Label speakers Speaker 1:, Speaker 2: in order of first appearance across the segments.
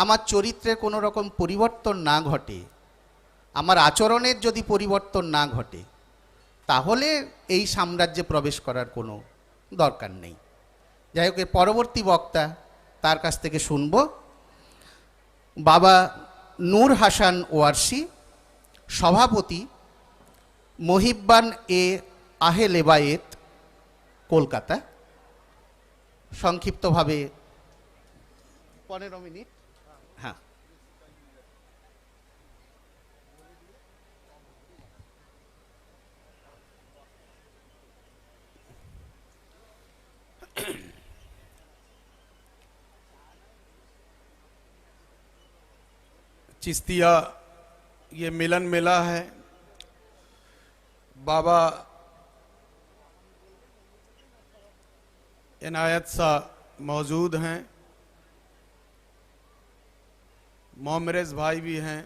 Speaker 1: আমার চরিত্রের কোনো রকম পরিবর্তন না ঘটে, আমার আচরণের যদি পরিবর্তন না ঘটে, তাহলে এই সাম্রাজ্যে প্রবেশ করার কোনো দরকার নেই। যাই হোক, পরবর্তী বক্তা, তার কাছ থেকে শুনব বাবা নূর হাসান ওয়ারসি, সভাপতি মহিব্বান এ আহলে বায়েত, কলকাতা। সংক্ষিপ্তভাবে 15 মিনিট। হ্যাঁ,
Speaker 2: चिश्तिया ये मिलन मिला है। बाबा इनायत सा मौजूद हैं, मोमरेज भाई भी हैं,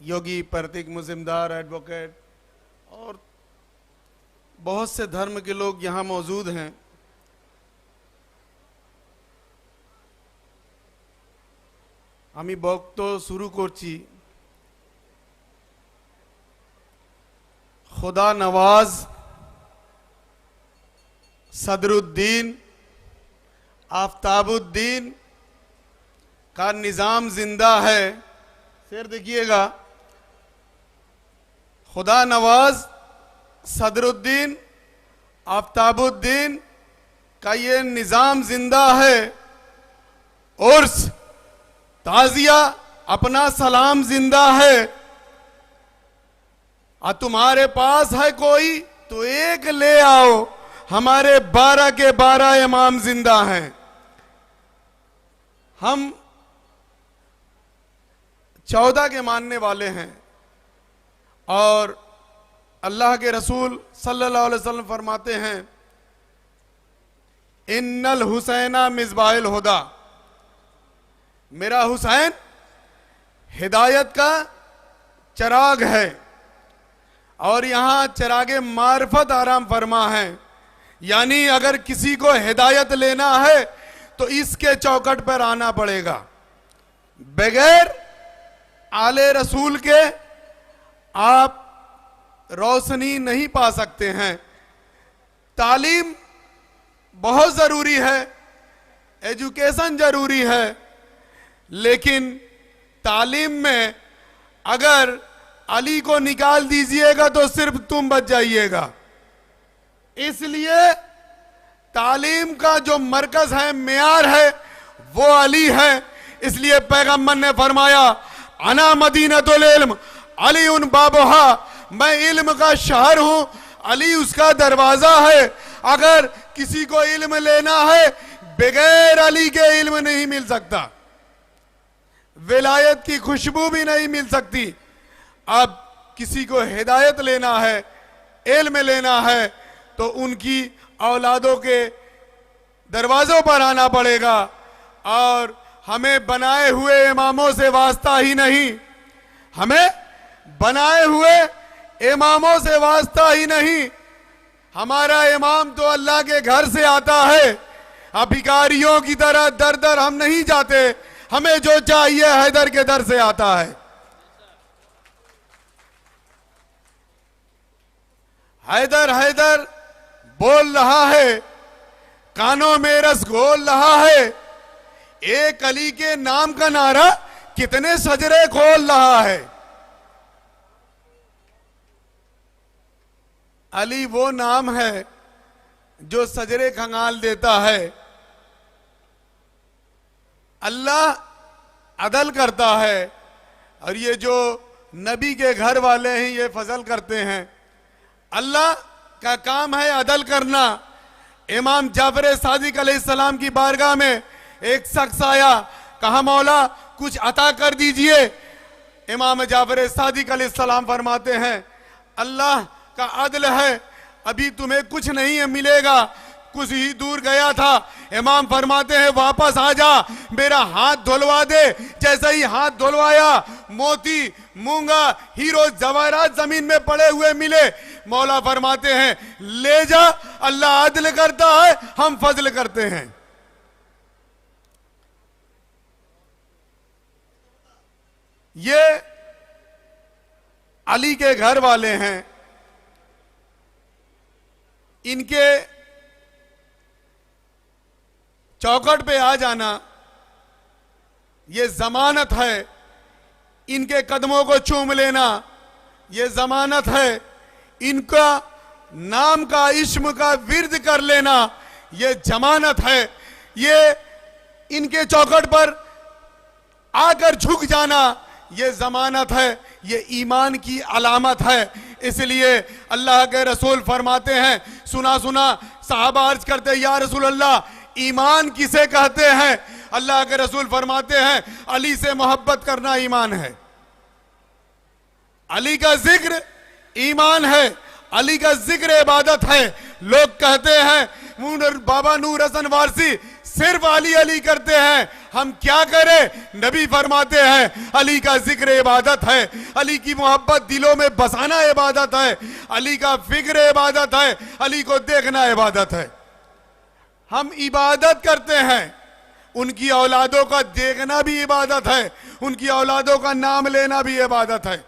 Speaker 2: योगी प्रतीक मुजिमदार एडवोकेट और बहुत से धर्म के लोग यहाँ मौजूद हैं। আমি বক্তব্য শুরু করছি। खुदा नवाज सदरुद्दीन आफ्ताबुद्दीन का निज़ाम जिंदा है। फिर देखिएगा, खुदा नवाज सदरुद्दीन आफ्ताबुद्दीन का ये निज़ाम जिंदा है। उर्स ताजिया अपना सलाम जिंदा है। और तुम्हारे पास है कोई तो एक ले आओ, हमारे 12 के 12 इमाम जिंदा हैं। हम 14 के मानने वाले हैं और अल्लाह के रसूल सल्लल्लाहु अलैहि वसल्लम फरमाते हैं, इन्नल हुसैना मिज़बाहिल हुदा, मेरा हुसैन हिदायत का चिराग है। और यहां चिरागे मार्फत आराम फरमा है, यानी अगर किसी को हिदायत लेना है तो इसके चौखट पर आना पड़ेगा। बगैर आले रसूल के आप रोशनी नहीं पा सकते हैं। तालीम बहुत जरूरी है, एजुकेशन जरूरी है, लेकिन तालीम में अगर अली को निकाल दीजिएगा तो सिर्फ तुम बच जाइएगा। इसलिए तालीम का जो मरकज है, मेयार है, वो अली है। इसलिए पैगंबर ने फरमाया, अना मदीनतुल इल्म अली उन बाबुहा, मैं इल्म का शहर हूं, अली उसका दरवाजा है। अगर किसी को इल्म लेना है, बगैर अली के इल्म नहीं मिल सकता, विलायत की खुशबू भी नहीं मिल सकती। अब किसी को हिदायत लेना है, इल्म लेना है, तो उनकी औलादों के दरवाजों पर आना पड़ेगा। और हमें बनाए हुए इमामों से वास्ता ही नहीं, हमें बनाए हुए इमामों से वास्ता ही नहीं, हमारा इमाम तो अल्लाह के घर से आता है। अब भिखारियों की तरह दर दर हम नहीं जाते, हमें जो चाहिए हैदर के दर से आता है। हैदर हैदर बोल रहा है, कानों में रस घोल रहा है। एक अली के नाम का नारा कितने सजरे खोल रहा है। अली वो नाम है जो सजरे खंगाल देता है। अल्लाह अदल करता है और ये जो नबी के घर वाले हैं ये फजल करते हैं। अल्लाह का काम है अदल करना। इमाम जाफर सादिक अलैहिस्सलाम की बारगाह में एक शख्स आया, कहा मौला कुछ अता कर दीजिए। इमाम जाफर सादिक अलैहिस्सलाम फरमाते हैं, अल्लाह का अदल है, अभी तुम्हें कुछ नहीं मिलेगा, कुछ ही दूर गया था। इमाम फरमाते हैं वापस आ जा, मेरा हाथ धुलवा दे। जैसे ही हाथ धुलवाया, मोती मूंगा हीरो जवाहरात जमीन में पड़े हुए मिले। मौला फरमाते हैं ले जा, अल्लाह अदल करता है, हम फजल करते हैं। ये अली के घर वाले हैं, इनके चौखट पे आ जाना ये जमानत है, इनके कदमों को चूम लेना ये जमानत है, इनका नाम का इश्म का विर्द कर लेना ये जमानत है, ये इनके चौखट पर आकर झुक जाना ये जमानत है, ये ईमान की अलामत है। इसलिए अल्लाह के रसूल फरमाते हैं, सुना सुना साहबा अर्ज करते हैं, या रसूल अल्लाह ईमान किसे कहते हैं? अल्लाह के रसूल फरमाते हैं, अली से मोहब्बत करना ईमान है। अली का जिक्र ईमान है, अली का जिक्र इबादत है। लोग कहते हैं बाबा नूर हसन वारसी सिर्फ अली अली करते हैं, हम क्या करें? नबी फरमाते हैं अली का जिक्र इबादत है, अली की मोहब्बत दिलों में बसाना इबादत है, अली का फिक्र इबादत है, अली को देखना इबादत है। हम इबादत करते हैं, उनकी औलादों का देखना भी इबादत है, उनकी औलादों का नाम लेना भी इबादत है।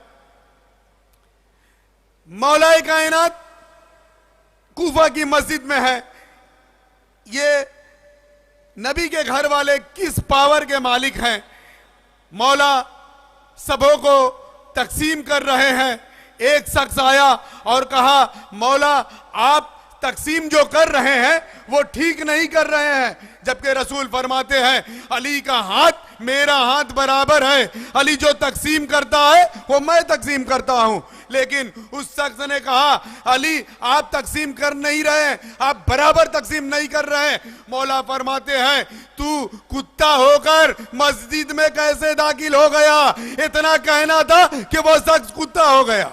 Speaker 2: मौलाए कायनात कूफा की मस्जिद में है। ये नबी के घर वाले किस पावर के मालिक हैं? मौला सबों को तकसीम कर रहे हैं। एक शख्स आया और कहा, मौला आप तकसीम जो कर रहे हैं वो ठीक नहीं कर रहे हैं। जबकि रसूल फरमाते हैं अली का हाथ मेरा हाथ बराबर है, अली जो तकसीम करता है वो मैं तकसीम करता हूं। लेकिन उस शख्स ने कहा, अली आप तकसीम कर नहीं रहे, आप बराबर तकसीम नहीं कर रहे। मौला फरमाते हैं तू कुत्ता होकर मस्जिद में कैसे दाखिल हो गया? इतना कहना था कि वो शख्स कुत्ता हो गया।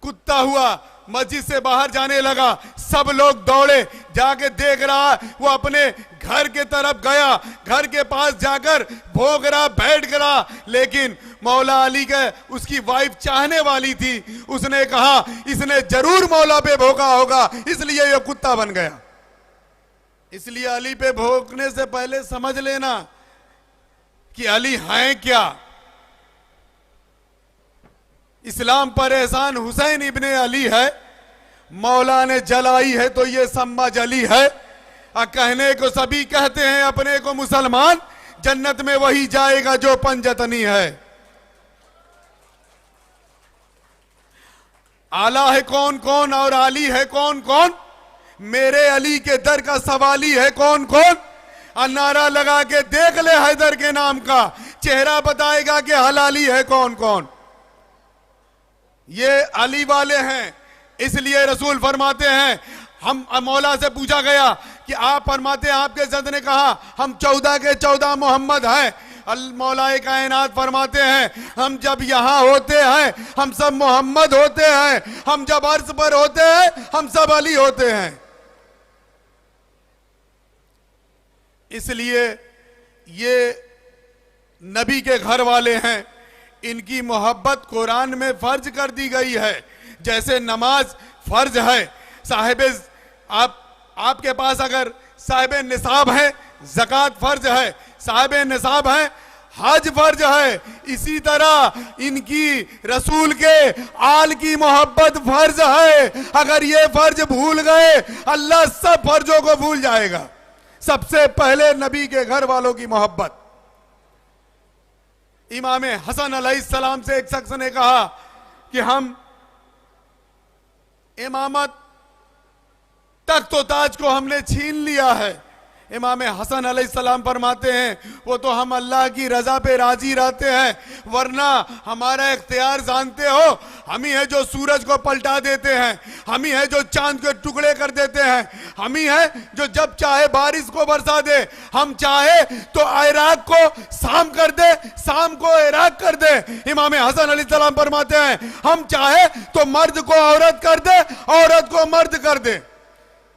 Speaker 2: कुत्ता हुआ, मस्जिद से बाहर जाने लगा, सब लोग दौड़े, जाके देख रहा वो अपने घर के तरफ गया, घर के पास जाकर भोग रहा, बैठ गया। लेकिन मौला अली के उसकी वाइफ चाहने वाली थी, उसने कहा इसने जरूर मौला पे भोगा होगा इसलिए ये कुत्ता बन गया। इसलिए अली पे भोगने से पहले समझ लेना कि अली हैं क्या। इस्लाम पर एहसान हुसैन इब्ने अली है, मौला ने जलाई है तो ये सम्मा जली है। कहने को सभी कहते हैं अपने को मुसलमान, जन्नत में वही जाएगा जो पंजतनी है। आला है कौन कौन और आली है कौन कौन? मेरे अली के दर का सवाली है कौन कौन? नारा लगा के देख ले हैदर के नाम का, चेहरा बताएगा कि हलाली है कौन कौन। ये अली वाले हैं। इसलिए रसूल फरमाते हैं, हम मौला से पूछा गया कि आप फरमाते हैं, आपके जद ने कहा हम 14 के 14 मोहम्मद हैं। मौलाए कायनात फरमाते हैं हम जब यहां होते हैं हम सब मोहम्मद होते हैं, हम जब अर्श पर होते हैं हम सब अली होते हैं। इसलिए ये नबी के घर वाले हैं, इनकी मोहब्बत कुरान में फर्ज कर दी गई है। जैसे नमाज फर्ज है, आपके पास अगर साहिब निसाब है, ज़कात फर्ज है, साहिब निसाब है, हज फर्ज है। इसी तरह इनकी रसूल के आल की मोहब्बत फर्ज है। अगर ये फर्ज भूल गए अल्लाह सब फर्जों को भूल जाएगा। सबसे पहले नबी के घर वालों की मोहब्बत। इमाम हसन अलैहिस्सलाम से एक शख्स ने कहा कि हम इमामत तख्त व ताज को हमने छीन लिया है। इमाम हसन अलैहिस्सलाम फरमाते हैं वो तो हम अल्लाह की रजा पे राजी रहते हैं, वरना हमारा इख्तियार जानते हो, हम ही है जो सूरज को पलटा देते हैं, हम ही है जो चांद के टुकड़े कर देते हैं, हम ही है जो जब चाहे बारिश को बरसा दे, हम चाहे तो इराक को शाम कर दे, शाम को इराक कर दे। इमाम हसन अलैहिस्सलाम फरमाते हैं हम चाहे तो मर्द को औरत कर दे, औरत को मर्द कर दे।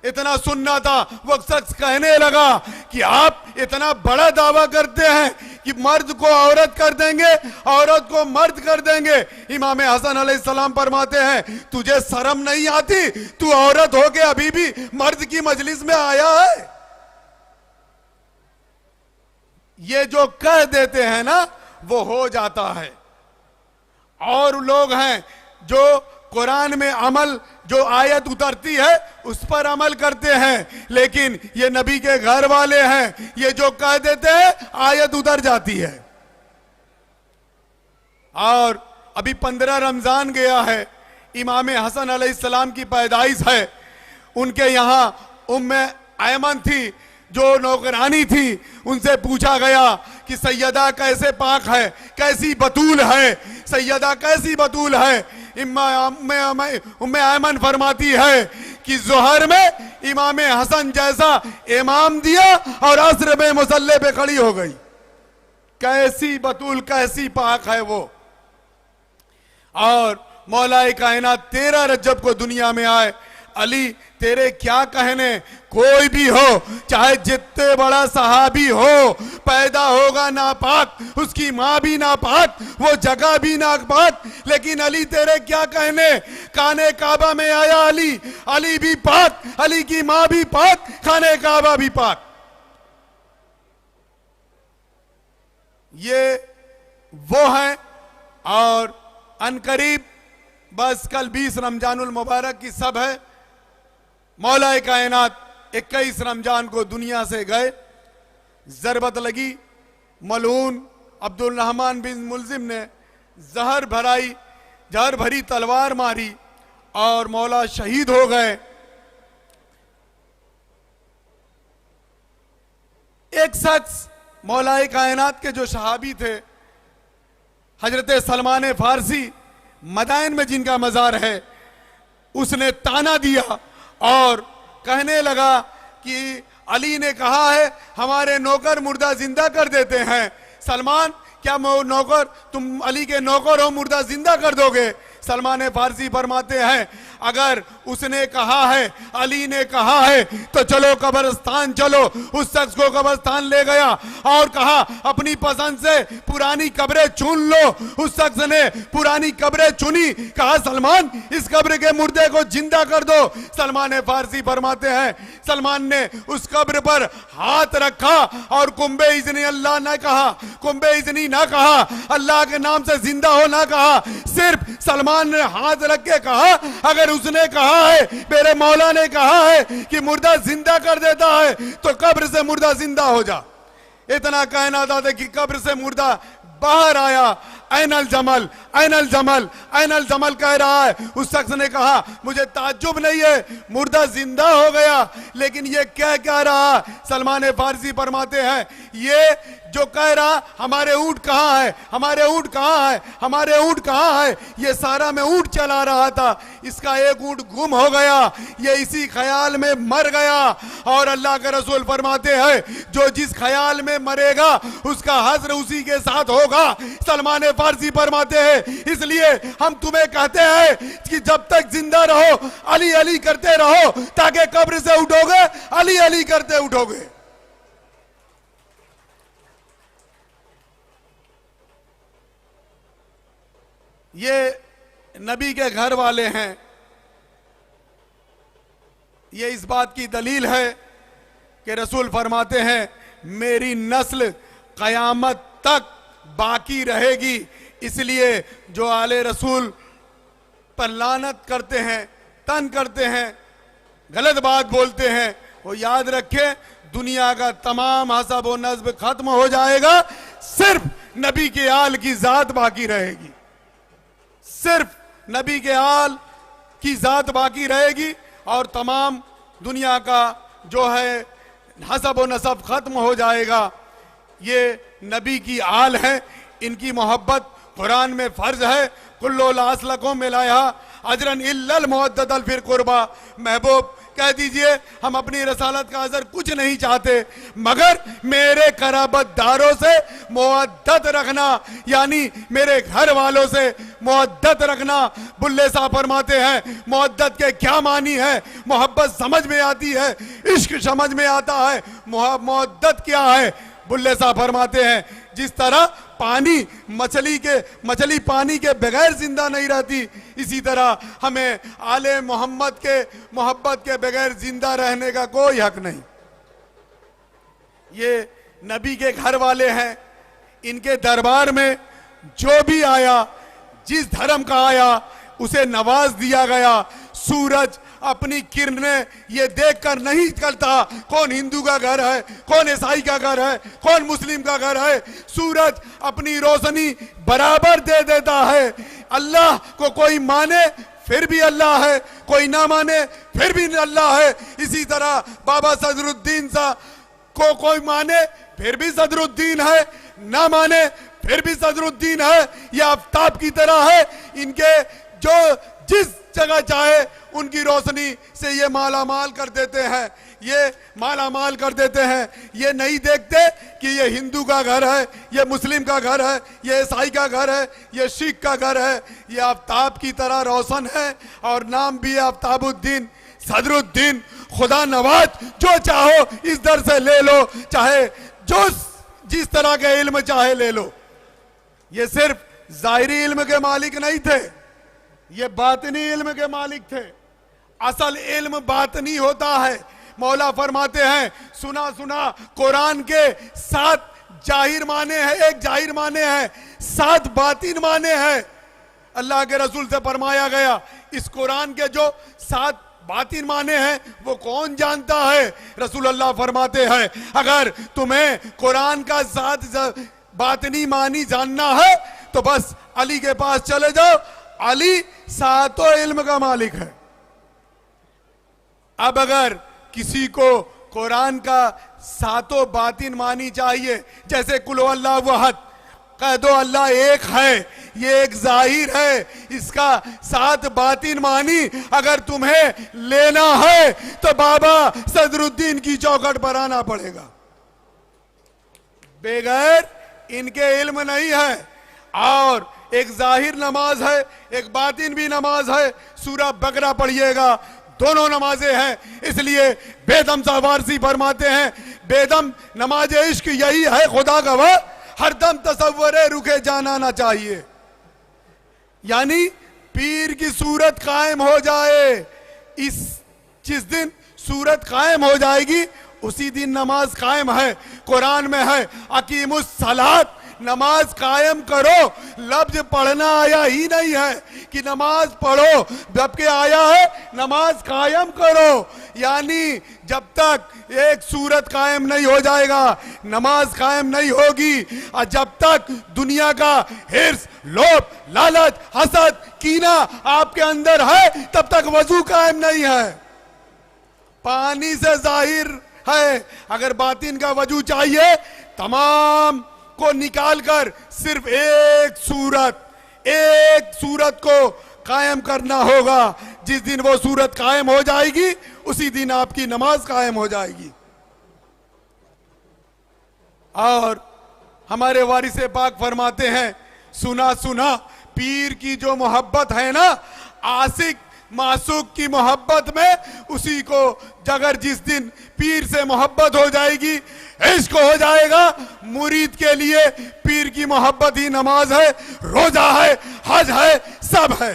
Speaker 2: इतना सुनना था, वो शख्स कहने लगा कि आप इतना बड़ा दावा करते हैं कि मर्द को औरत कर देंगे, औरत को मर्द कर देंगे। इमाम हसन अलैहिस्सलाम फरमाते हैं तुझे शर्म नहीं आती? तू औरत होके अभी भी मर्द की मजलिस में आया है। ये जो कह देते हैं ना वो हो जाता है। और लोग हैं जो कुरान में अमल, जो आयत उतरती है उस पर अमल करते हैं, लेकिन ये नबी के घर वाले हैं, ये जो कह देते हैं आयत उतर जाती है। और अभी 15 रमजान गया है, इमाम हसन अलैहिस्सलाम की पैदाइश है। उनके यहाँ उम्मे ऐमन थी जो नौकरानी थी, उनसे पूछा गया कि सैयदा कैसे पाक है, कैसी बतूल है, सैयदा कैसी बतूल है। उम्मे ऐमन फरमाती है कि जोहर में इमाम हसन जैसा इमाम दिया और असर में मुसल्ले पे खड़ी हो गई। कैसी बतूल, कैसी पाक है वो। और मौलाए कायनात 13 रजब को दुनिया में आए। अली तेरे क्या कहने, कोई भी हो, चाहे जितने बड़ा सहाबी हो, पैदा होगा नापाक, उसकी माँ भी नापाक, वो जगह भी नापाक, लेकिन अली तेरे क्या कहने। खाने काबा में आया अली, अली भी पाक, अली की माँ भी पाक, खाने काबा भी पाक। ये वो है। और अनकरीब बस कल 20 रमजानुल मुबारक की सब है। मौलाए कायनात 21 रमजान को दुनिया से गए। जरबत लगी, मलून अब्दुल रहमान बिन मुल्जिम ने जहर भरी तलवार मारी और मौला शहीद हो गए। एक शख्स मौलाए कायनात के जो सहाबी थे, हजरत सलमान फारसी, मदाइन में जिनका मजार है, उसने ताना दिया और कहने लगा कि अली ने कहा है हमारे नौकर मुर्दा जिंदा कर देते हैं। सलमान, क्या नौकर, तुम अली के नौकर हो, मुर्दा जिंदा कर दोगे? सलमान फारसी फरमाते हैं अगर उसने कहा है, अली ने कहा है, तो चलो कब्रिस्तान चलो। उस शख्स को कब्रिस्तान ले गया और कहा अपनी पसंद से पुरानी कब्रें चुन लो। उस शख्स ने पुरानी कब्रें चुनी, कहा सलमान इस कब्र के मुर्दे को जिंदा कर दो। सलमान फारसी फरमाते हैं सलमान ने उस कब्र पर हाथ रखा और कुंबे इज़्नी अल्लाह न कहा, कुंबे इज़्नी ना कहा, अल्लाह के नाम से जिंदा हो ना कहा, सिर्फ सलमान ने हाथ रख के कहा अगर उसने कहा है, मेरे मौला ने कहा है कि मुर्दा जिंदा कर देता है, तो कब्र से मुर्दा जिंदा हो जा। इतना कहना था कि कब्र से मुर्दा बाहर आया। ऐनल जमल, ऐनल जमल, ऐनल जमल कह रहा है। उस शख्स ने कहा मुझे ताज्जुब नहीं है, मुर्दा जिंदा हो गया, लेकिन ये क्या कह रहा? सलमान फारसी फरमाते हैं ये जो कह रहा हमारे ऊंट कहाँ है, हमारे ऊंट कहाँ है, हमारे ऊंट कहाँ है, ये सारा मैं ऊंट चला रहा था, इसका एक ऊंट गुम हो गया, ये इसी ख्याल में मर गया। और अल्लाह के रसूल फरमाते हैं जो जिस ख्याल में मरेगा उसका हश्र उसी के साथ होगा। सलमान फारसी फरमाते हैं इसलिए हम तुम्हें कहते हैं कि जब तक जिंदा रहो अली अली करते रहो, ताकि कब्र से उठोगे अली अली करते उठोगे। ये नबी के घर वाले हैं। ये इस बात की दलील है कि रसूल फरमाते हैं मेरी नस्ल कयामत तक बाकी रहेगी। इसलिए जो आले रसूल पर लानत करते हैं, तन करते हैं, गलत बात बोलते हैं, वो याद रखें दुनिया का तमाम हसब व नस्ब खत्म हो जाएगा, सिर्फ नबी के आल की जात बाकी रहेगी, सिर्फ नबी के आल की जात बाकी रहेगी और तमाम दुनिया का जो है हसब व नसब खत्म हो जाएगा। ये नबी की आल है, इनकी मोहब्बत कुरान में फर्ज है। कुल्लो लासलकों में लाया अजरन इल्लल मुअद्ददल फिर कुर्बा। महबूब कह दीजिए हम अपनी रसालत का अजर कुछ नहीं चाहते मगर मेरे कराबतदारों से मुअद्दत रखना, यानी मेरे घर वालों से मुअद्दत रखना। बुल्ले साहब फरमाते हैं मुअद्दत के क्या मानी है? मोहब्बत समझ में आती है, इश्क समझ में आता है, मुअद्दत क्या है? बुल्ले साहब फरमाते हैं जिस तरह पानी मछली पानी के बगैर जिंदा नहीं रहती, इसी तरह हमें आले मोहम्मद के मोहब्बत के बगैर जिंदा रहने का कोई हक नहीं। ये नबी के घर वाले हैं, इनके दरबार में जो भी आया, जिस धर्म का आया, उसे नवाज दिया गया। सूरज अपनी किरणें ये देखकर नहीं करता कौन हिंदू का घर है, कौन ईसाई का घर है, कौन मुस्लिम का घर है। सूरज अपनी रोशनी बराबर दे देता है। अल्लाह को कोई माने फिर भी अल्लाह है, कोई ना माने फिर भी अल्लाह है। इसी तरह बाबा सदरुद्दीन सा को कोई माने फिर भी सदरुद्दीन है, ना माने फिर भी सदरुद्दीन है। ये आफताब की तरह है, इनके जो जिस जगह चाहे उनकी रोशनी से ये माला माल कर देते हैं, ये माला माल कर देते हैं। ये नहीं देखते कि ये हिंदू का घर है, ये मुस्लिम का घर है, ये ईसाई का घर है, ये सिख का घर है। ये आफताब की तरह रोशन है और नाम भी है आफताबुद्दीन, सदरुद्दीन, खुदा नवाज। जो चाहो इस दर से ले लो, चाहे जो जिस तरह के इल्म चाहे ले लो। ये सिर्फ जाहिरी इल्म के मालिक नहीं थे, ये बातिनी इल्म के मालिक थे। असल इल्म बातिनी होता है। मौला फरमाते हैं, सुना सुना कुरान के 7 जाहिर माने हैं, एक जाहिर माने हैं, 7 बातिन माने हैं। अल्लाह के रसूल से फरमाया गया, इस कुरान के जो 7 बातिन माने हैं वो कौन जानता है? रसूल अल्लाह फरमाते हैं, अगर तुम्हें कुरान का 7 बातिनी मानी जानना है तो बस अली के पास चले जाओ। अली 7 इल्म का मालिक है। अब अगर किसी को कुरान का 7 बातिन मानी चाहिए, जैसे कुल अल्लाह वहद, कह दो अल्लाह एक है, ये एक जाहिर है, इसका 7 बातिन मानी अगर तुम्हें लेना है तो बाबा सदरुद्दीन की चौखट पर आना पड़ेगा। बगैर इनके इल्म नहीं है। और एक जाहिर नमाज है, एक बातिन भी नमाज है। सूरह बकरा पढ़िएगा, दोनों नमाजें हैं। इसलिए बेदम सावारसी फरमाते हैं, बेदम नमाज इश्क यही है खुदा गवाह, हरदम तसव्वुरे रुके जाना ना चाहिए। यानी पीर की सूरत कायम हो जाए, जिस दिन सूरत कायम हो जाएगी उसी दिन नमाज कायम है। कुरान में है, अकीमुस सलात, नमाज कायम करो। लफ्ज पढ़ना आया ही नहीं है कि नमाज पढ़ो, जबकि आया है नमाज कायम करो। यानी जब तक एक सूरत कायम नहीं हो जाएगा, नमाज कायम नहीं होगी। और जब तक दुनिया का हिर्स, लोभ, लालच, हसद, कीना आपके अंदर है, तब तक वजू कायम नहीं है। पानी से जाहिर है, अगर बातिन का वजू चाहिए, तमाम को निकालकर सिर्फ एक सूरत को कायम करना होगा। जिस दिन वो सूरत कायम हो जाएगी उसी दिन आपकी नमाज कायम हो जाएगी। और हमारे वारिसे पाक फरमाते हैं, सुना सुना पीर की जो मोहब्बत है ना, आशिक मासूक की मोहब्बत में उसी को अगर जिस दिन पीर से मोहब्बत हो जाएगी, इश्क हो जाएगा, मुरीद के लिए पीर की मोहब्बत ही नमाज है, रोजा है, हज है, सब है।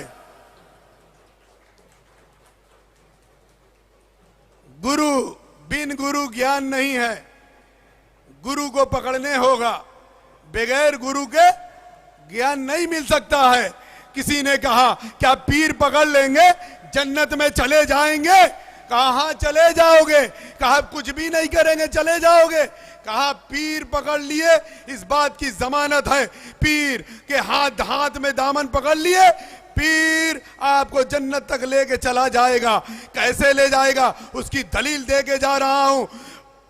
Speaker 2: गुरु बिन गुरु ज्ञान नहीं है, गुरु को पकड़ने होगा, बगैर गुरु के ज्ञान नहीं मिल सकता है। किसी ने कहा क्या पीर पकड़ लेंगे जन्नत में चले जाएंगे? कहां चले जाओगे? कहा कुछ भी नहीं करेंगे चले जाओगे। कहा पीर पकड़ लिए इस बात की जमानत है, पीर के हाथ में दामन पकड़ लिए, पीर आपको जन्नत तक लेके चला जाएगा। कैसे ले जाएगा उसकी दलील दे के जा रहा हूं।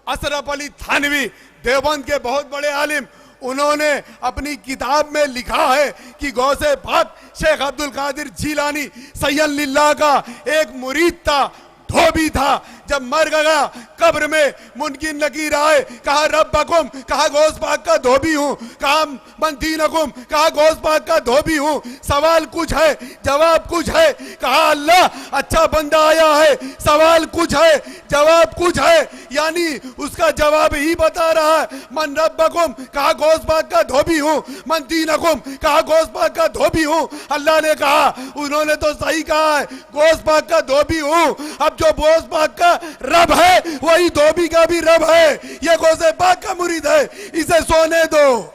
Speaker 2: अशरफ अली थानवी देवबंद के बहुत बड़े आलिम, उन्होंने अपनी किताब में लिखा है कि गौसे पाक शेख अब्दुल कादिर जीलानी सैयद लिल्लाह का एक मुरीद था, धोबी था। जब मर गया कब्र में मुनकिन नकीर आए, कहा रब्बकुम, कहा गौस पाक का धोबी हूं, कहा मन दीनकुम, कहा गौस पाक का धोबी हूं। सवाल कुछ है, जवाब कुछ है। कहा अल्लाह अच्छा बंदा आया है, सवाल कुछ है, जवाब कुछ है। यानी उसका जवाब ही बता रहा है। मन रब्बकुम, कहा गौस पाक का धोबी हूं, मन दीनकुम, कहा गौस पाक का धोबी हूं। अल्लाह ने कहा, उन्होंने तो सही कहा है, गौस पाक का धोबी हूं। अब जो गौस पाक का रब है वही धोबी का भी रब है। ये गौसे पाक का मुरीद है, इसे सोने दो।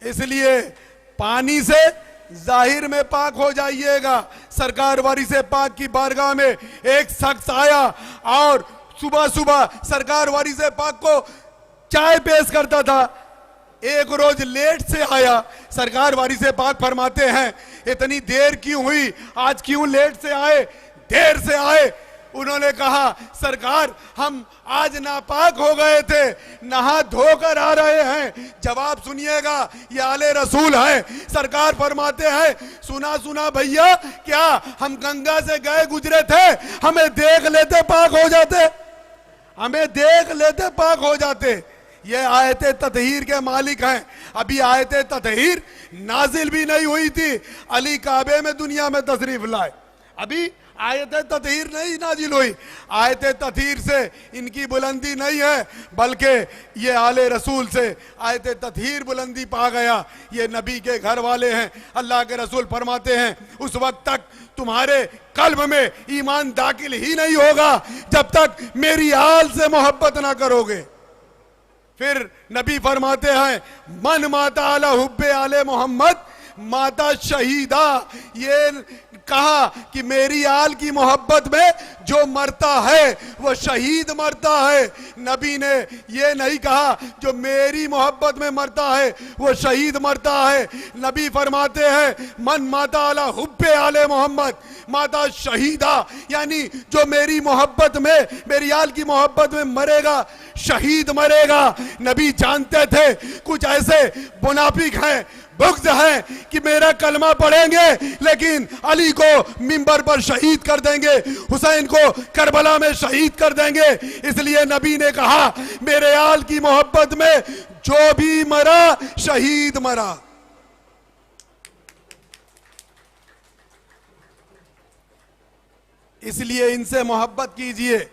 Speaker 2: इसलिए पानी से जाहिर में पाक हो जाइएगा। सरकार वारी से पाक की बारगाह में एक शख्स आया और सुबह सुबह सरकार वारी से पाक को चाय पेश करता था। एक रोज लेट से आया, सरकार वारी से पाक फरमाते हैं इतनी देर क्यों हुई, आज क्यों लेट से आए, देर से आए। उन्होंने कहा सरकार हम आज नापाक हो गए थे, नहा धोकर आ रहे हैं। जवाब सुनिएगा, ये आले रसूल है। सरकार फरमाते हैं सुना सुना भैया, क्या हम गंगा से गए गुजरे थे, हमें देख लेते पाक हो जाते, हमें देख लेते पाक हो जाते। ये आयते ततहीर के मालिक हैं। अभी आयते ततहीर नाजिल भी नहीं हुई थी, अली काबे में दुनिया में तशरीफ लाए, अभी आयते ततहीर नहीं नाजिल हुई। आयते ततहीर से इनकी बुलंदी नहीं है, बल्कि ये आले रसूल से आयते ततहीर बुलंदी पा गया। ये नबी के घर वाले हैं। अल्लाह के रसूल फरमाते हैं उस वक्त तक तुम्हारे कल्ब में ईमान दाखिल ही नहीं होगा जब तक मेरी आल से मोहब्बत ना करोगे। फिर नबी फरमाते हैं मन माता अला हुब्बे आले मोहम्मद माता शहीदा। ये कहा कि मेरी आल की मोहब्बत में जो मरता है वो शहीद मरता है। नबी ने ये नहीं कहा जो मेरी मोहब्बत में मरता है वो शहीद मरता है। नबी फरमाते हैं मन माता अला हुब्बे आले मोहम्मद माता शहीदा, यानी जो मेरी मोहब्बत में, मेरी आल की मोहब्बत में मरेगा शहीद मरेगा। नबी जानते थे कुछ ऐसे मुनाफिक हैं, बुग़्ज़ है कि मेरा कलमा पढ़ेंगे लेकिन अली को मिंबर पर शहीद कर देंगे, हुसैन को करबला में शहीद कर देंगे। इसलिए नबी ने कहा मेरे आल की मोहब्बत में जो भी मरा शहीद मरा। इसलिए इनसे मोहब्बत कीजिए,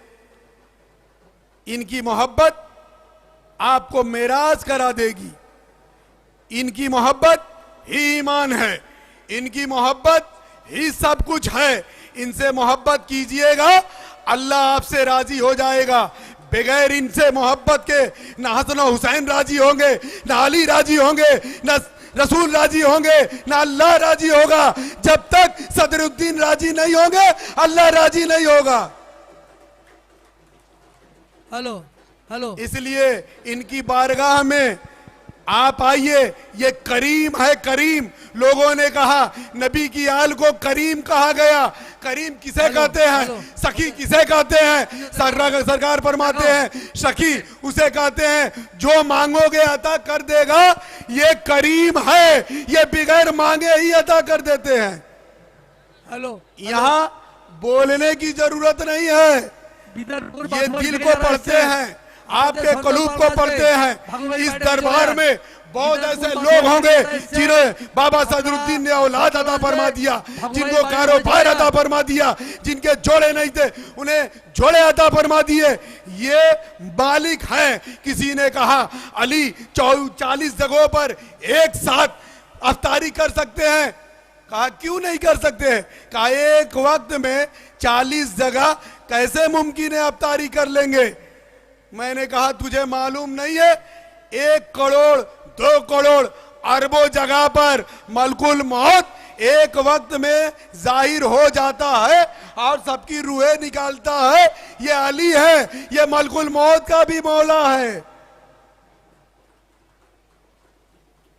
Speaker 2: इनकी मोहब्बत आपको मेराज करा देगी। इनकी मोहब्बत ही ईमान है, इनकी मोहब्बत ही सब कुछ है। इनसे मोहब्बत कीजिएगा, अल्लाह आपसे राजी हो जाएगा। बगैर इनसे मोहब्बत के न हसन और हुसैन राजी होंगे, न अली राजी होंगे, न रसूल राजी होंगे, न अल्लाह राजी होगा। जब तक सदरुद्दीन राजी नहीं होंगे अल्लाह राजी नहीं होगा।
Speaker 3: Hello hello.
Speaker 2: इसलिए इनकी बारगाह में आप आइए। ये करीम है, करीम। लोगों ने कहा नबी की आल को करीम कहा गया। करीम किसे कहते हैं, सखी किसे कहते हैं? सरकार फरमाते हैं सखी उसे कहते हैं जो मांगोगे अता कर देगा। ये करीम है, ये बिगैर मांगे ही अता कर देते हैं।
Speaker 3: हेलो,
Speaker 2: यहाँ बोलने की जरूरत नहीं है, ये दिल को पढ़ते हैं, आपके कलूब को पढ़ते हैं। इस दरबार में बहुत ऐसे लोग होंगे जिन्हें बाबा सदरुद्दीन ने औलाद अता फरमा दिया, जिनको कारोबार अता फरमा दिया, जिनके जोड़े नहीं थे उन्हें जोड़े अता फरमा दिए। ये मालिक हैं। किसी ने कहा अली 40 जगहों पर एक साथ अफ्तारी कर सकते हैं। कहा क्यों नहीं कर सकते? कहा एक वक्त में 40 जगह कैसे मुमकिन है अफ्तारी कर लेंगे? मैंने कहा तुझे मालूम नहीं है 1 करोड़ 2 करोड़ अरबों जगह पर मलकुल मौत एक वक्त में जाहिर हो जाता है और सबकी रूहें निकालता है। ये अली है, ये मलकुल मौत का भी मौला है।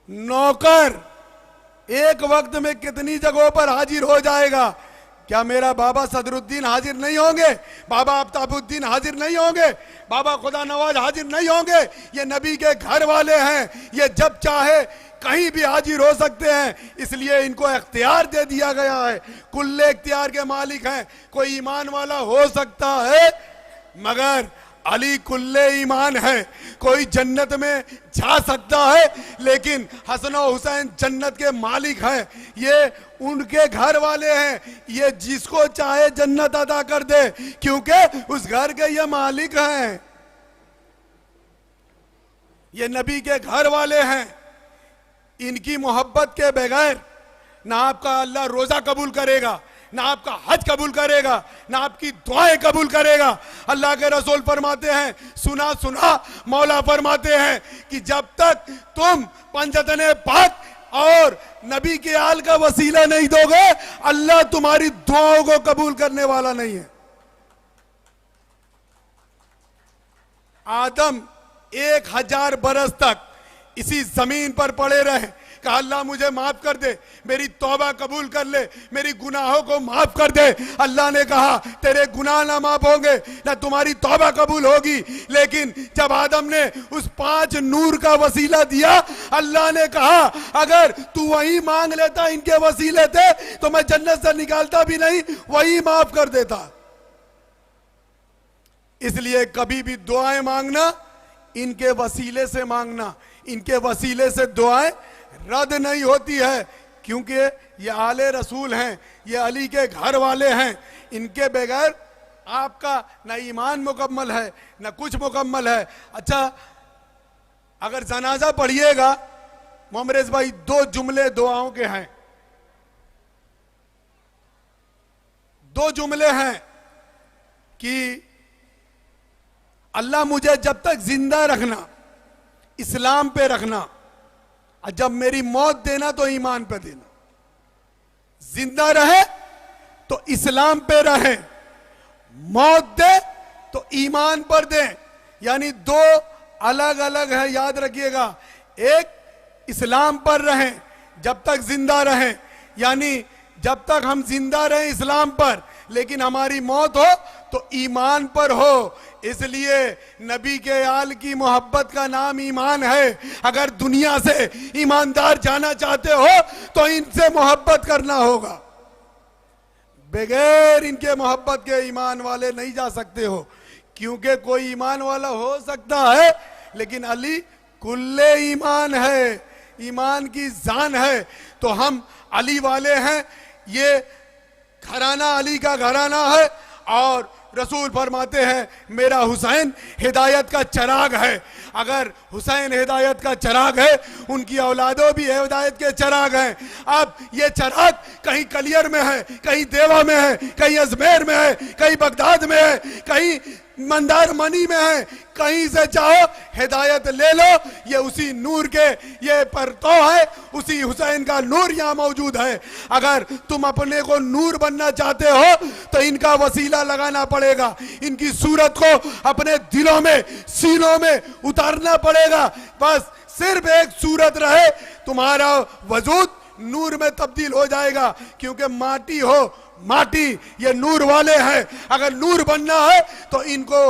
Speaker 2: नौकर एक वक्त में कितनी जगहों पर हाजिर हो जाएगा? क्या मेरा बाबा सदरुद्दीन हाजिर नहीं होंगे? बाबा आफ्ताबुद्दीन हाजिर नहीं होंगे? बाबा खुदा नवाज हाजिर नहीं होंगे? ये नबी के घर वाले हैं, ये जब चाहे कहीं भी हाजिर हो सकते हैं। इसलिए इनको इख्तियार दे दिया गया है, कुल्ले इख्तियार के मालिक हैं। कोई ईमान वाला हो सकता है मगर अली कुल्ले ईमान है। कोई जन्नत में जा सकता है लेकिन हसन और हुसैन जन्नत के मालिक हैं। ये उनके घर वाले हैं, ये जिसको चाहे जन्नत अदा कर दे क्योंकि उस घर के ये मालिक हैं। ये नबी के घर वाले हैं। इनकी मोहब्बत के बगैर ना आपका अल्लाह रोजा कबूल करेगा, ना आपका हज कबूल करेगा, ना आपकी दुआएं कबूल करेगा। अल्लाह के रसूल फरमाते हैं, सुना सुना मौला फरमाते हैं कि जब तक तुम पंजतने पाक और नबी के आल का वसीला नहीं दोगे, अल्लाह तुम्हारी दुआओं को कबूल करने वाला नहीं है। आदम 1000 बरस तक इसी जमीन पर पड़े रहे, कहा अल्लाह मुझे माफ कर दे, मेरी तौबा कबूल कर ले, मेरी गुनाहों को माफ कर दे। अल्लाह ने कहा तेरे गुनाह ना माफ होंगे, ना तुम्हारी तौबा कबूल होगी। लेकिन जब आदम ने उस 5 नूर का वसीला दिया, अल्लाह ने कहा अगर तू वही मांग लेता इनके वसीले थे तो मैं जन्नत से निकालता भी नहीं, वही माफ कर देता। इसलिए कभी भी दुआएं मांगना इनके वसीले से मांगना, इनके वसीले से दुआएं रद्द नहीं होती है, क्योंकि ये आले रसूल हैं, ये अली के घर वाले हैं। इनके बगैर आपका ना ईमान मुकम्मल है ना कुछ मुकम्मल है। अच्छा, अगर जनाजा पढ़िएगा मोहम्मद भाई, 2 जुमले दुआओं के हैं, 2 जुमले हैं कि अल्लाह मुझे जब तक जिंदा रखना, इस्लाम पे रखना, और जब मेरी मौत देना तो ईमान पे देना। जिंदा रहे तो इस्लाम पे रहे, मौत दे तो ईमान पर दे। यानी 2 अलग अलग है, याद रखिएगा। एक इस्लाम पर रहें जब तक जिंदा रहें, यानी जब तक हम जिंदा रहें इस्लाम पर, लेकिन हमारी मौत हो तो ईमान पर हो। इसलिए नबी के आल की मोहब्बत का नाम ईमान है। अगर दुनिया से ईमानदार जाना चाहते हो तो इनसे मोहब्बत करना होगा, बगैर इनके मोहब्बत के ईमान वाले नहीं जा सकते हो। क्योंकि कोई ईमान वाला हो सकता है, लेकिन अली कुल्ले ईमान है, ईमान की जान है। तो हम अली वाले हैं, ये घराना अली का घराना है। और रसूल फरमाते हैं मेरा हुसैन हिदायत का चिराग है। अगर हुसैन हिदायत का चिराग है, उनकी औलादों भी हिदायत के चिराग हैं। अब ये चिराग कहीं कलियर में है, कहीं देवा में है, कहीं अजमेर में है, कहीं बगदाद में है, कहीं मंदार मनी में है, कहीं से चाहो हिदायत ले लो। ये उसी नूर के ये परतो है, उसी हुसैन का नूर यहाँ मौजूद है। अगर तुम अपने को नूर बनना चाहते हो तो इनका वसीला लगाना पड़ेगा, इनकी सूरत को अपने दिलों में, सीनों में उतारना पड़ेगा। बस सिर्फ एक सूरत रहे, तुम्हारा वजूद नूर में तब्दील हो जाएगा। क्योंकि माटी हो, माटी ये नूर वाले हैं। अगर नूर बनना है तो इनको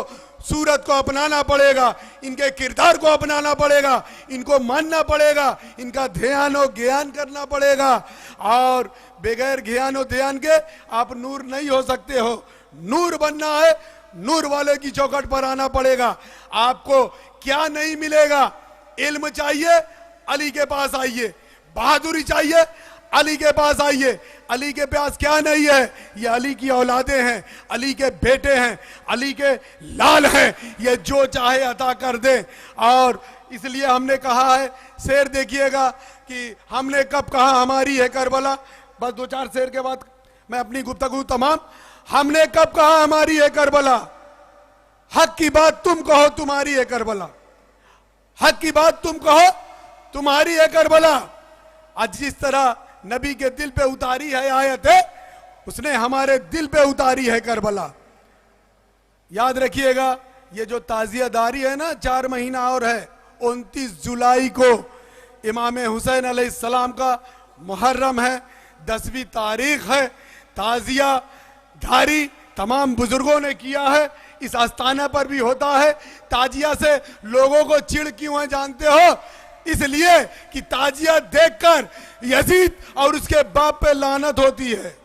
Speaker 2: सूरत को अपनाना पड़ेगा, इनके किरदार को अपनाना पड़ेगा, इनको मानना पड़ेगा, इनका ध्यान और ज्ञान करना पड़ेगा। और बगैर ज्ञान और ध्यान के आप नूर नहीं हो सकते हो। नूर बनना है, नूर वाले की चौखट पर आना पड़ेगा। आपको क्या नहीं मिलेगा? इल्म चाहिए, अली के पास आइए। बहादुरी चाहिए, अली के पास आइए। अली के पास क्या नहीं है? ये अली की औलादे हैं, अली के बेटे हैं, अली के लाल हैं। ये जो चाहे अता कर दे। और इसलिए हमने कहा है, शेर देखिएगा कि हमने कब कहा हमारी है करबला। बस 2-4 शेर के बाद मैं अपनी गुफ्तगू तमाम। हमने कब कहा हमारी है करबला? हक की बात तुम कहो तुम्हारी है करबला, हक की बात तुम कहो तुम्हारी है करबला। आज जिस तरह नबी के दिल पे उतारी है आयत है, उसने हमारे दिल पे उतारी है करबला। याद रखिएगा, ये जो ताजियादारी है ना, 4 महीना और है। 29 जुलाई को इमाम हुसैन अलैहिस्सलाम का मुहर्रम है, 10वीं तारीख है। ताजिया धारी तमाम बुजुर्गों ने किया है, इस आस्थाना पर भी होता है। ताजिया से लोगों को चिढ़ क्यों है जानते हो? इसलिए कि ताजिया देखकर यजीद और उसके बाप पे लानत होती है।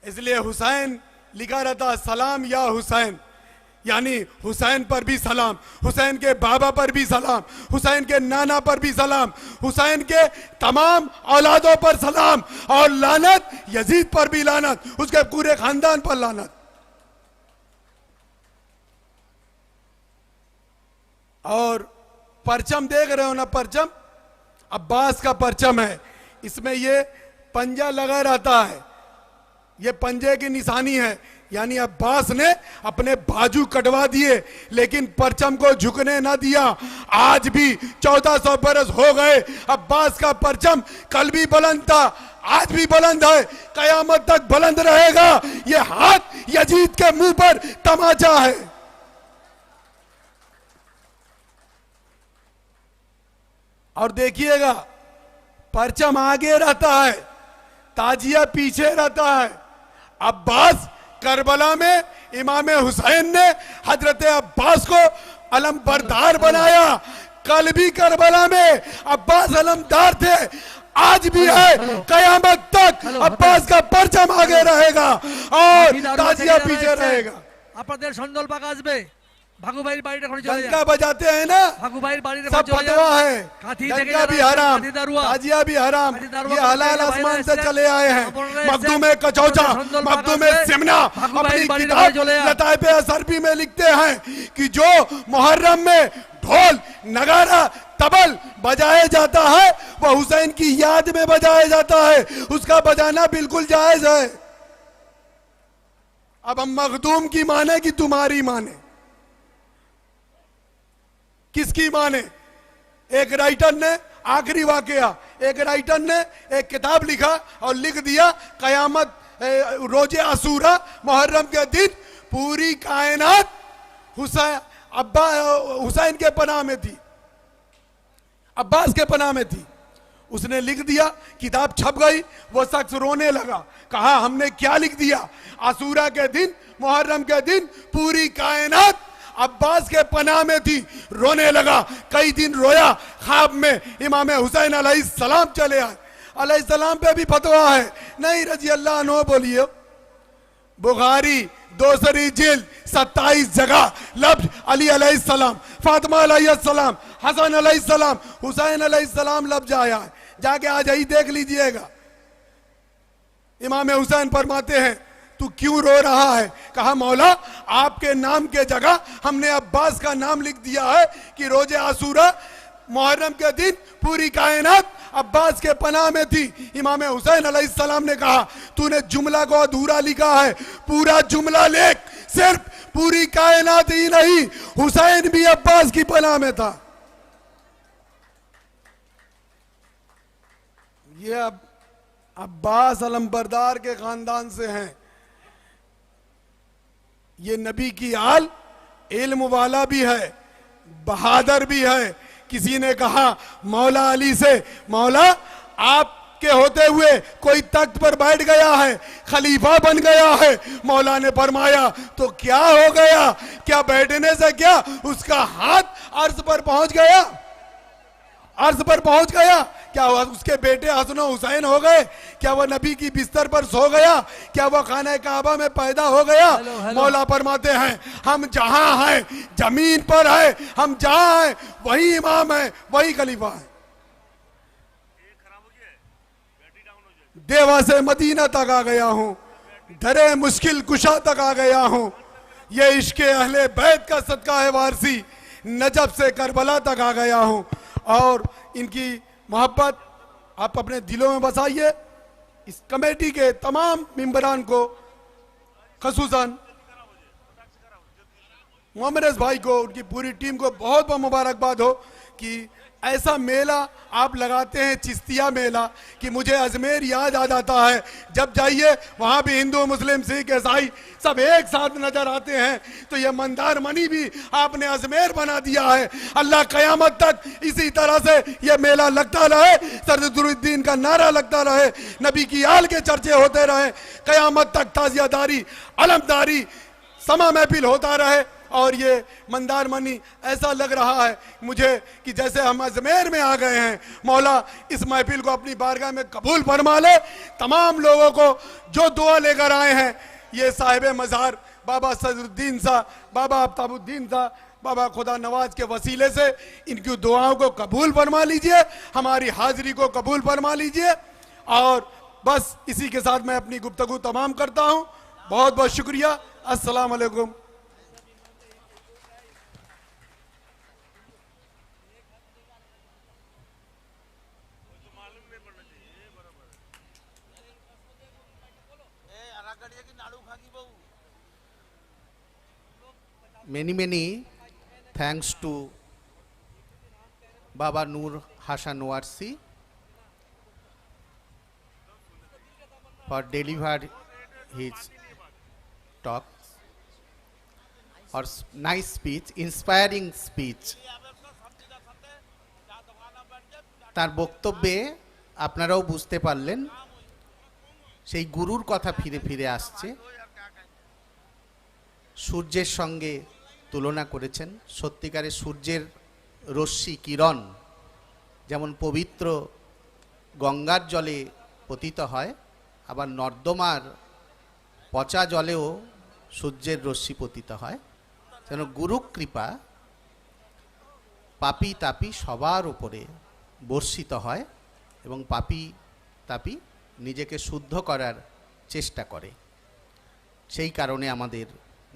Speaker 2: इसलिए हुसैन लिखा रहता सलाम या हुसैन, यानी हुसैन पर भी सलाम, हुसैन के बाबा पर भी सलाम, हुसैन के नाना पर भी सलाम, हुसैन के तमाम औलादों पर सलाम, और लानत यजीद पर भी लानत, उसके पूरे खानदान पर लानत। और परचम देख रहे हो ना, परचम अब्बास का परचम है, इसमें ये पंजा लगा रहता है, ये पंजे की निशानी है, यानी अब्बास ने अपने बाजू कटवा दिए लेकिन परचम को झुकने ना दिया। आज भी 1400 बरस हो गए, अब्बास का परचम कल भी बुलंद था, आज भी बुलंद है, कयामत तक बुलंद रहेगा। ये हाथ यजीद के मुंह पर तमाचा है। और देखिएगा, परचम आगे रहता है, ताजिया पीछे रहता है। अब्बास करबला में इमाम हुसैन ने हजरत अब्बास को अलमबरदार बनाया। कल भी करबला में अब्बास अलमदार थे, आज भी है, कयामत तक अब्बास का परचम आगे रहेगा और ताजिया पीछे रहेगा।
Speaker 3: আপনাদের সন্দল পাক আসবে ভাগু ভাইয়ের বাড়িটা এখন চলে
Speaker 2: डंका
Speaker 3: যায়
Speaker 2: बजाते हैं ना,
Speaker 3: ভাগু ভাইয়ের বাড়িটা
Speaker 2: सब
Speaker 3: চলে
Speaker 2: फतवा
Speaker 3: যায়
Speaker 2: है,
Speaker 3: काठी থেকে
Speaker 2: डंका भी
Speaker 3: जाना,
Speaker 2: हराम,
Speaker 3: काठी दारुआ।
Speaker 2: ताजिया भी हराम,
Speaker 3: काठी दारुआ
Speaker 2: ये
Speaker 3: करते
Speaker 2: हलाल
Speaker 3: हैं,
Speaker 2: आसमान
Speaker 3: भाई
Speaker 2: से
Speaker 3: ऐसे
Speaker 2: चले आए हैं।
Speaker 3: अपन ऐसे
Speaker 2: मखदूम में कचौचा,
Speaker 3: संदल
Speaker 2: मखदूम
Speaker 3: बाग
Speaker 2: में
Speaker 3: से
Speaker 2: सिमना
Speaker 3: भागू
Speaker 2: अपनी
Speaker 3: भाई बाड़ी
Speaker 2: किताब
Speaker 3: चले आए।
Speaker 2: लताइफ असरबी में लिखते हैं कि जो मुहर्रम में ढोल नगारा तबल बजाया जाता है वह हुसैन की याद में बजाया जाता है, उसका बजाना बिल्कुल जायज है। अब हम मखदूम की माने कि तुम्हारी माने, किसकी माने? एक राइटर ने, आखिरी वाकया, एक राइटर ने एक किताब लिखा और लिख दिया कयामत रोजे आसूरा मुहर्रम के दिन पूरी कायनात हुसैन के पनाह में थी, अब्बास के पनाह में थी। उसने लिख दिया, किताब छप गई, वो शख्स रोने लगा, कहा हमने क्या लिख दिया? आसूरा के दिन, मुहर्रम के दिन पूरी कायनात अब्बास के पनाह में थी। रोने लगा, कई दिन रोया, ख्वाब में इमाम हुसैन अलैहिस्सलाम चले आए। अलैहिस्सलाम पे भी फतवा है, नहीं रजी अल्लाह अन्हु बोलिए। बुखारी दूसरी जिल्द 27 जगह लफ्ज अली अलैहिस्सलाम, फातिमा अलैहिस्सलाम, हसन अलैहिस्सलाम, हुसैन अलैहिस्सलाम लफ्ज आया है, जाके आज ही देख लीजिएगा। इमाम हुसैन फरमाते हैं तू क्यों रो रहा है? कहा मौला आपके नाम के जगह हमने अब्बास का नाम लिख दिया है कि रोजे आसूरा मुहर्रम के दिन पूरी कायनात अब्बास के पनाह में थी। इमाम हुसैन अलैहिस्सलाम ने कहा तूने जुमला को अधूरा लिखा है, पूरा जुमला लिख, सिर्फ पूरी कायनात ही नहीं, हुसैन भी अब्बास की पनाह में था। ये अब्बास अलमबरदार के खानदान से हैं। ये नबी की आल इल्म वाला भी है, बहादुर भी है। किसी ने कहा मौला अली से, मौला आपके होते हुए कोई तख्त पर बैठ गया है, खलीफा बन गया है। मौला ने फरमाया तो क्या हो गया? क्या बैठने से क्या उसका हाथ अर्श पर पहुंच गया? अर्श पर पहुंच गया? क्या उसके बेटे हसन हुसैन हो गए? क्या वह नबी की बिस्तर पर सो गया? क्या वह खाना काबा में पैदा हो गया? मौला फरमाते हैं हम जहां हैं, जमीन पर है, हम जहां हैं वही इमाम है, वही खलीफा है। देवा से मदीना तक आ गया हूं, दरे मुश्किल कुशा तक आ गया हूं। ये इश्क़ अहले बैत का सदका है वारसी, नजब से करबला तक आ गया हूं। और इनकी मोहब्बत आप अपने दिलों में बसाइए। इस कमेटी के तमाम मेंबरान को, खसूसन मोहम्मद भाई को, उनकी पूरी टीम को बहुत बहुत मुबारकबाद हो कि ऐसा मेला आप लगाते हैं, चिश्तिया मेला, कि मुझे अजमेर याद आ जाता है। जब जाइए वहाँ भी हिंदू, मुस्लिम, सिख, ईसाई सब एक साथ नजर आते हैं। तो ये मंदार मनी भी आपने अजमेर बना दिया है। अल्लाह कयामत तक इसी तरह से ये मेला लगता रहे, सरदुरुद्दीन का नारा लगता रहे, नबी की आल के चर्चे होते रहे, कयामत तक ताजियादारी, अलमदारी, समा महफिल होता रहे। और ये मंदार मनी ऐसा लग रहा है मुझे कि जैसे हम अजमेर में आ गए हैं। मौला इस महफिल को अपनी बारगाह में कबूल फरमा ले। तमाम लोगों को जो दुआ लेकर आए हैं, ये साहिब मज़ार बाबा सदरुद्दीन साहब, बाबा आफ्ताबुद्दीन साहब, बाबा खुदा नवाज के वसीले से इनकी दुआओं को कबूल फरमा लीजिए, हमारी हाजिरी को कबूल फरमा लीजिए। और बस इसी के साथ मैं अपनी गुफ्तगू तमाम करता हूँ। बहुत बहुत शुक्रिया। अस्सलाम वालेकुम।
Speaker 1: many thanks to Baba Nur Hasan Warsi for deliver his talk or nice speech, inspiring speech. তার বক্তব্যে আপনারাও বুঝতে পারলেন সেই গুরুর কথা ফিরে ফিরে আসছে। সূর্যের সঙ্গে তুলনা করেছেন। সত্যিকারের সূর্যের রশ্মি কিরণ যেমন পবিত্র গঙ্গার জলে পতিত হয়, আবার নর্দমার পচা জলেও সূর্যের রশ্মি পতিত হয়। যেন গুরু কৃপা পাপী তাপী সবার উপরে বর্ষিত হয় এবং পাপী তাপী নিজেকে শুদ্ধ করার চেষ্টা করে। সেই কারণে আমাদের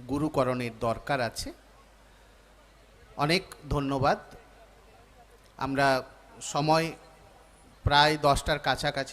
Speaker 1: গুরুকরণের দরকার আছে। অনেক ধন্যবাদ। আমরা সময় প্রায় 10টার কাছাকাছি